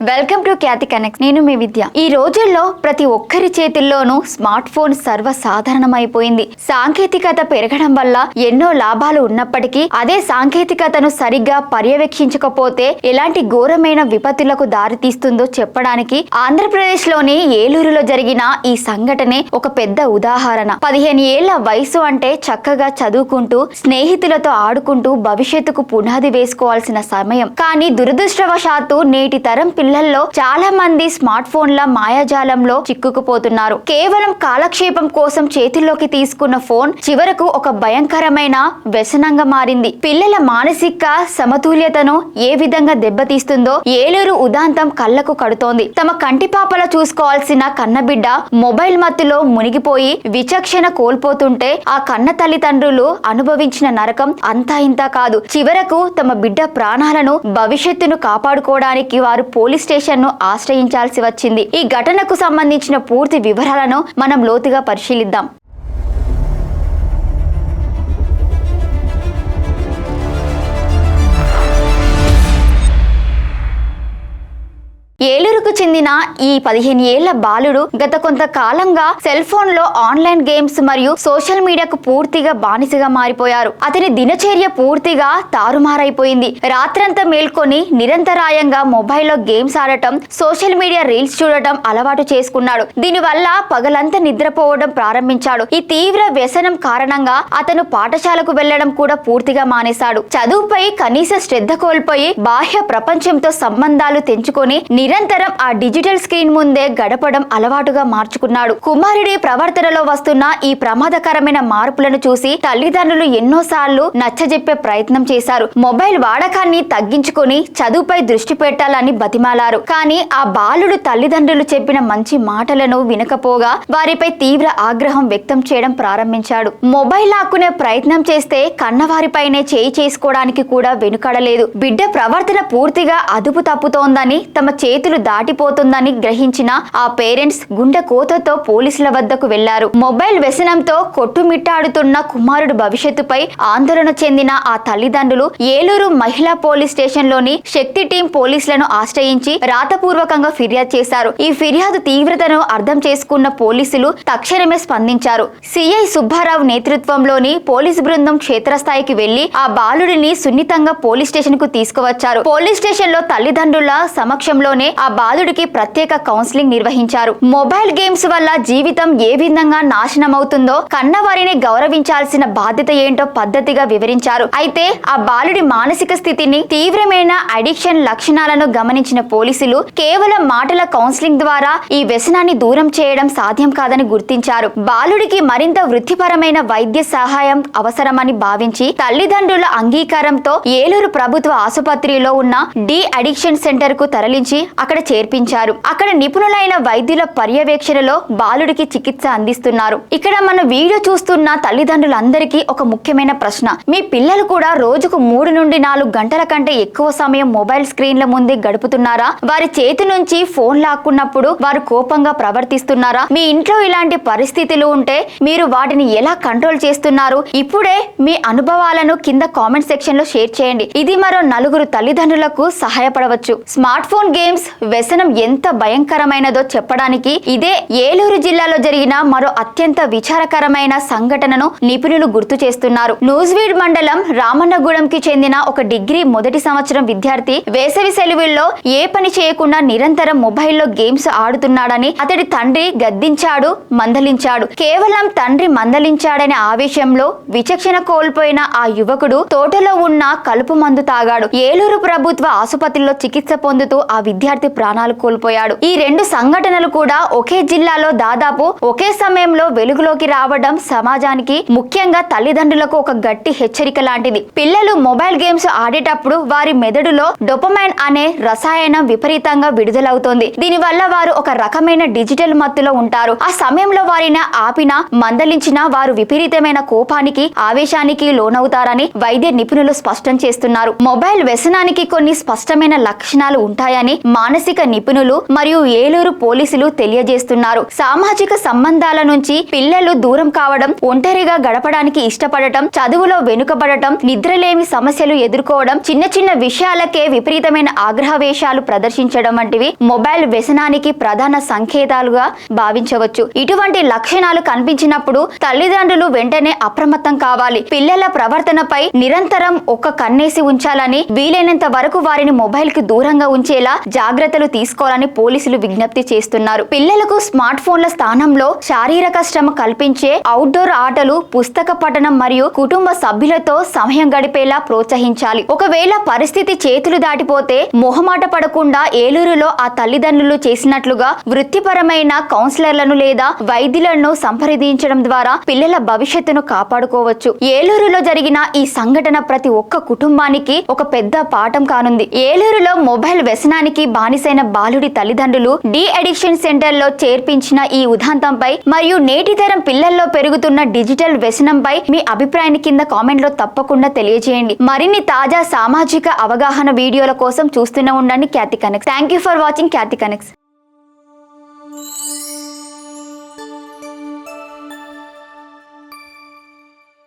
Welcome to Khyati connect. నేను మీ విద్య. ఈ రోజుల్లో ప్రతి ఒక్కరి చేతుల్లోనూ స్మార్ట్ ఫోన్ సర్వసాధారణమైపోయింది. సాంకేతికత పెరగడం వల్ల ఎన్నో లాభాలు ఉన్నప్పటికీ అదే సాంకేతికతను సరిగ్గా పర్యవేక్షించకపోతే ఎలాంటి ఘోరమైన విపత్తులకు దారితీస్తుందో చెప్పడానికి ఆంధ్రప్రదేశ్ లోని ఏలూరులో జరిగిన ఈ సంఘటనే ఒక పెద్ద ఉదాహరణ. 15 ఏళ్ల వయసు అంటే చక్కగా చదువుకుంటూ స్నేహితులతో ఆడుకుంటూ భవిష్యత్తుకు పునాది వేసుకోవాల్సిన సమయం. కానీ దురదృష్టవశాత్తు నేటి తరం పిల్లల్లో చాలా మంది స్మార్ట్ ఫోన్ల మాయాజాలంలో చిక్కుకుపోతున్నారు. కేవలం కాలక్షేపం కోసం చేతుల్లోకి తీసుకున్న ఫోన్ చివరకు ఒక భయంకరమైన వ్యసనంగా మారింది. పిల్లల మానసిక సమతుల్యతను ఏ విధంగా దెబ్బతీస్తుందో ఏలూరు ఉదాంతం కళ్లకు కడుతోంది. తమ కంటిపాపల చూసుకోవాల్సిన కన్నబిడ్డ మొబైల్ మత్తులో మునిగిపోయి విచక్షణ కోల్పోతుంటే ఆ కన్న తల్లిదండ్రులు అనుభవించిన నరకం అంతా ఇంతా కాదు. చివరకు తమ బిడ్డ ప్రాణాలను భవిష్యత్తును కాపాడుకోవడానికి వారు పోలీస్ స్టేషన్ ను ఆశ్రయించాల్సి వచ్చింది. ఈ ఘటనకు సంబంధించిన పూర్తి వివరాలను మనం లోతుగా పరిశీలిద్దాం. ఏలూరుకు చెందిన ఈ 15 ఏళ్ల బాలుడు గత కొంతకాలంగా సెల్ ఫోన్ లో ఆన్లైన్ గేమ్స్ మరియు సోషల్ మీడియాకు పూర్తిగా బానిసగా మారిపోయారు. అతని దినచర్య పూర్తిగా తారుమారైపోయింది. రాత్రంతా మేల్కొని నిరంతరాయంగా మొబైల్లో గేమ్స్ ఆడటం, సోషల్ మీడియా రీల్స్ చూడటం అలవాటు చేసుకున్నాడు. దీనివల్ల పగలంతా నిద్రపోవడం ప్రారంభించాడు. ఈ తీవ్ర వ్యసనం కారణంగా అతను పాఠశాలకు వెళ్లడం కూడా పూర్తిగా మానేశాడు. చదువుపై కనీస శ్రద్ధ కోల్పోయి బాహ్య ప్రపంచంతో సంబంధాలు తెంచుకొని నిరంతరం ఆ డిజిటల్ స్క్రీన్ ముందే గడపడం అలవాటుగా మార్చుకున్నాడు. కుమారుడి ప్రవర్తనలో వస్తున్న ఈ ప్రమాదకరమైన మార్పులను చూసి తల్లిదండ్రులు ఎన్నోసార్లు నచ్చజెప్పే ప్రయత్నం చేశారు. మొబైల్ వాడకాన్ని తగ్గించుకొని చదువుపై దృష్టి పెట్టాలని బతిమాలారు. కానీ ఆ బాలుడు తల్లిదండ్రులు చెప్పిన మంచి మాటలను వినకపోగా వారిపై తీవ్ర ఆగ్రహం వ్యక్తం చేయడం ప్రారంభించాడు. మొబైల్ లాక్కునే ప్రయత్నం చేస్తే కన్నవారిపైనే చేయి చేసుకోవడానికి కూడా వెనుకడలేదు. బిడ్డ ప్రవర్తన పూర్తిగా అదుపు తప్పుతోందని, తమ చేతులు దాటిపోతుందని గ్రహించిన ఆ పేరెంట్స్ గుండె కోతతో పోలీసుల వద్దకు వెళ్లారు. మొబైల్ వ్యసనంతో కొట్టుమిట్టాడుతున్న కుమారుడు భవిష్యత్తుపై ఆందోళన చెందిన ఆ తల్లిదండ్రులు ఏలూరు మహిళా పోలీస్ స్టేషన్ లోని శక్తి టీం పోలీసులను ఆశ్రయించి రాతపూర్వకంగా ఫిర్యాదు చేశారు. ఈ ఫిర్యాదు తీవ్రతను అర్థం చేసుకున్న పోలీసులు తక్షణమే స్పందించారు. సిఐ సుబ్బారావు నేతృత్వంలోని పోలీసు బృందం క్షేత్రస్థాయికి వెళ్లి ఆ బాలుడిని సున్నితంగా పోలీస్ స్టేషన్ కు తీసుకువచ్చారు. పోలీస్ స్టేషన్ లో తల్లిదండ్రుల సమక్షంలోనే ఆ బాలుడికి ప్రత్యేక కౌన్సిలింగ్ నిర్వహించారు. మొబైల్ గేమ్స్ వల్ల జీవితం ఏ విధంగా నాశనం అవుతుందో, కన్నవారిని గౌరవించాల్సిన బాధ్యత ఏంటో పద్ధతిగా వివరించారు. అయితే ఆ బాలుడి మానసిక స్థితిని, తీవ్రమైన అడిక్షన్ లక్షణాలను గమనించిన పోలీసులు కేవలం మాటల కౌన్సిలింగ్ ద్వారా ఈ వ్యసనాన్ని దూరం చేయడం సాధ్యం కాదని గుర్తించారు. బాలుడికి మరింత వృత్తిపరమైన వైద్య సహాయం అవసరమని భావించి తల్లిదండ్రుల అంగీకారంతో ఏలూరు ప్రభుత్వ ఆసుపత్రిలో ఉన్న డి అడిక్షన్ సెంటర్ కు తరలించి అక్కడ చేర్పించారు. అక్కడ నిపుణులైన వైద్యుల పర్యవేక్షణలో బాలుడికి చికిత్స అందిస్తున్నారు. ఇక్కడ మన వీడియో చూస్తున్న తల్లిదండ్రులందరికీ ఒక ముఖ్యమైన ప్రశ్న: మీ పిల్లలు కూడా రోజుకు 3 నుండి 4 గంటల కంటే ఎక్కువ సమయం మొబైల్ స్క్రీన్ల ముందే గడుపుతున్నారా? వారి చేతి నుంచి ఫోన్ లాక్కున్నప్పుడు వారు కోపంగా ప్రవర్తిస్తున్నారా? మీ ఇంట్లో ఇలాంటి పరిస్థితులు ఉంటే మీరు వాటిని ఎలా కంట్రోల్ చేస్తున్నారు? ఇప్పుడే మీ అనుభవాలను కింద కామెంట్ సెక్షన్ లో షేర్ చేయండి. ఇది మరో 4 తల్లిదండ్రులకు సహాయపడవచ్చు. స్మార్ట్ ఫోన్ గేమ్స్ వ్యసనం ఎంత భయంకరమైనదో చెప్పడానికి ఇదే ఏలూరు జిల్లాలో జరిగిన మరో అత్యంత విచారకరమైన సంఘటనను నిపుణులు గుర్తు చేస్తున్నారు. నూజివీడ్ మండలం రామన్నగూడెంకి చెందిన ఒక డిగ్రీ మొదటి సంవత్సరం విద్యార్థి వేసవి సెలవుల్లో ఏ పని చేయకుండా నిరంతరం మొబైల్లో గేమ్స్ ఆడుతున్నాడని అతడి తండ్రి గద్దించాడు, మందలించాడు. కేవలం తండ్రి మందలించాడనే ఆవేశంలో విచక్షణ కోల్పోయిన ఆ యువకుడు తోటలో ఉన్న కలుపు మందు తాగాడు. ఏలూరు ప్రభుత్వ ఆసుపత్రిలో చికిత్స పొందుతూ ఆ విద్యార్థి ప్రాణాలు కోల్పోయాడు. ఈ 2 సంఘటనలు కూడా ఒకే జిల్లాలో దాదాపు ఒకే సమయంలో వెలుగులోకి రావడం సమాజానికి, ముఖ్యంగా తల్లిదండ్రులకు ఒక గట్టి హెచ్చరిక లాంటిది. పిల్లలు మొబైల్ గేమ్స్ ఆడేటప్పుడు వారి మెదడులో డోపమైన్ అనే రసాయనం విపరీతంగా విడుదలవుతోంది. దీనివల్ల వారు ఒక రకమైన డిజిటల్ మత్తులో ఉంటారు. ఆ సమయంలో వారిని ఆపినా, మందలించినా వారు విపరీతమైన కోపానికి, ఆవేశానికి లోనవుతారని వైద్య నిపుణులు స్పష్టం చేస్తున్నారు. మొబైల్ వ్యసనానికి కొన్ని స్పష్టమైన లక్షణాలు ఉంటాయని, మానసిక నిపుణులు మరియు ఏలూరు పోలీసులు తెలియజేస్తున్నారు. సామాజిక సంబంధాల నుంచి పిల్లలు దూరం కావడం, ఒంటరిగా గడపడానికి ఇష్టపడటం, చదువులో వెనుకబడటం, నిద్రలేమి సమస్యలు ఎదుర్కోవడం, చిన్న చిన్న విషయాలకే విపరీతమైన ఆగ్రహవేశాలు ప్రదర్శించడం వంటివి మొబైల్ వ్యసనానికి ప్రధాన సంకేతాలుగా భావించవచ్చు. ఇటువంటి లక్షణాలు కనిపించినప్పుడు తల్లిదండ్రులు వెంటనే అప్రమత్తం కావాలి. పిల్లల ప్రవర్తనపై నిరంతరం ఒక కన్నేసి ఉంచాలని, వీలైనంత వరకు వారిని మొబైల్ కి దూరంగా ఉంచేలా జాగ్రత్తలు తీసుకోవాలని పోలీసులు విజ్ఞప్తి చేస్తున్నారు. పిల్లలకు స్మార్ట్ ఫోన్ల స్థానంలో శారీరక శ్రమ కల్పించే అవుట్డోర్ ఆటలు, పుస్తక పఠనం మరియు కుటుంబ సభ్యులతో సమయం గడిపేలా ప్రోత్సహించాలి. ఒకవేళ పరిస్థితి చేతులు దాటిపోతే మొహమాట పడకుండా ఏలూరులో ఆ తల్లిదండ్రులు చేసినట్లుగా వృత్తిపరమైన కౌన్సిలర్లను లేదా వైద్యులను సంప్రదించడం ద్వారా పిల్లల భవిష్యత్తును కాపాడుకోవచ్చు. ఏలూరులో జరిగిన ఈ సంఘటన ప్రతి ఒక్క కుటుంబానికి ఒక పెద్ద పాఠం కానుంది. ఏలూరులో మొబైల్ వ్యసనానికి బానిసైన బాలుడి తల్లిదండ్రులు డి అడిక్షన్ సెంటర్ లో చేర్పించిన ఈ ఉదాంతంపై మరియు నేటి తరం పిల్లల్లో పెరుగుతున్న డిజిటల్ వ్యసనంపై మీ అభిప్రాయాన్ని కింద కామెంట్ లో తప్పకుండా తెలియజేయండి. మరిన్ని తాజా సామాజిక అవగాహన వీడియోల కోసం చూస్తూనే ఉండండి Khyati connects. Thank you for watching Khyati connects.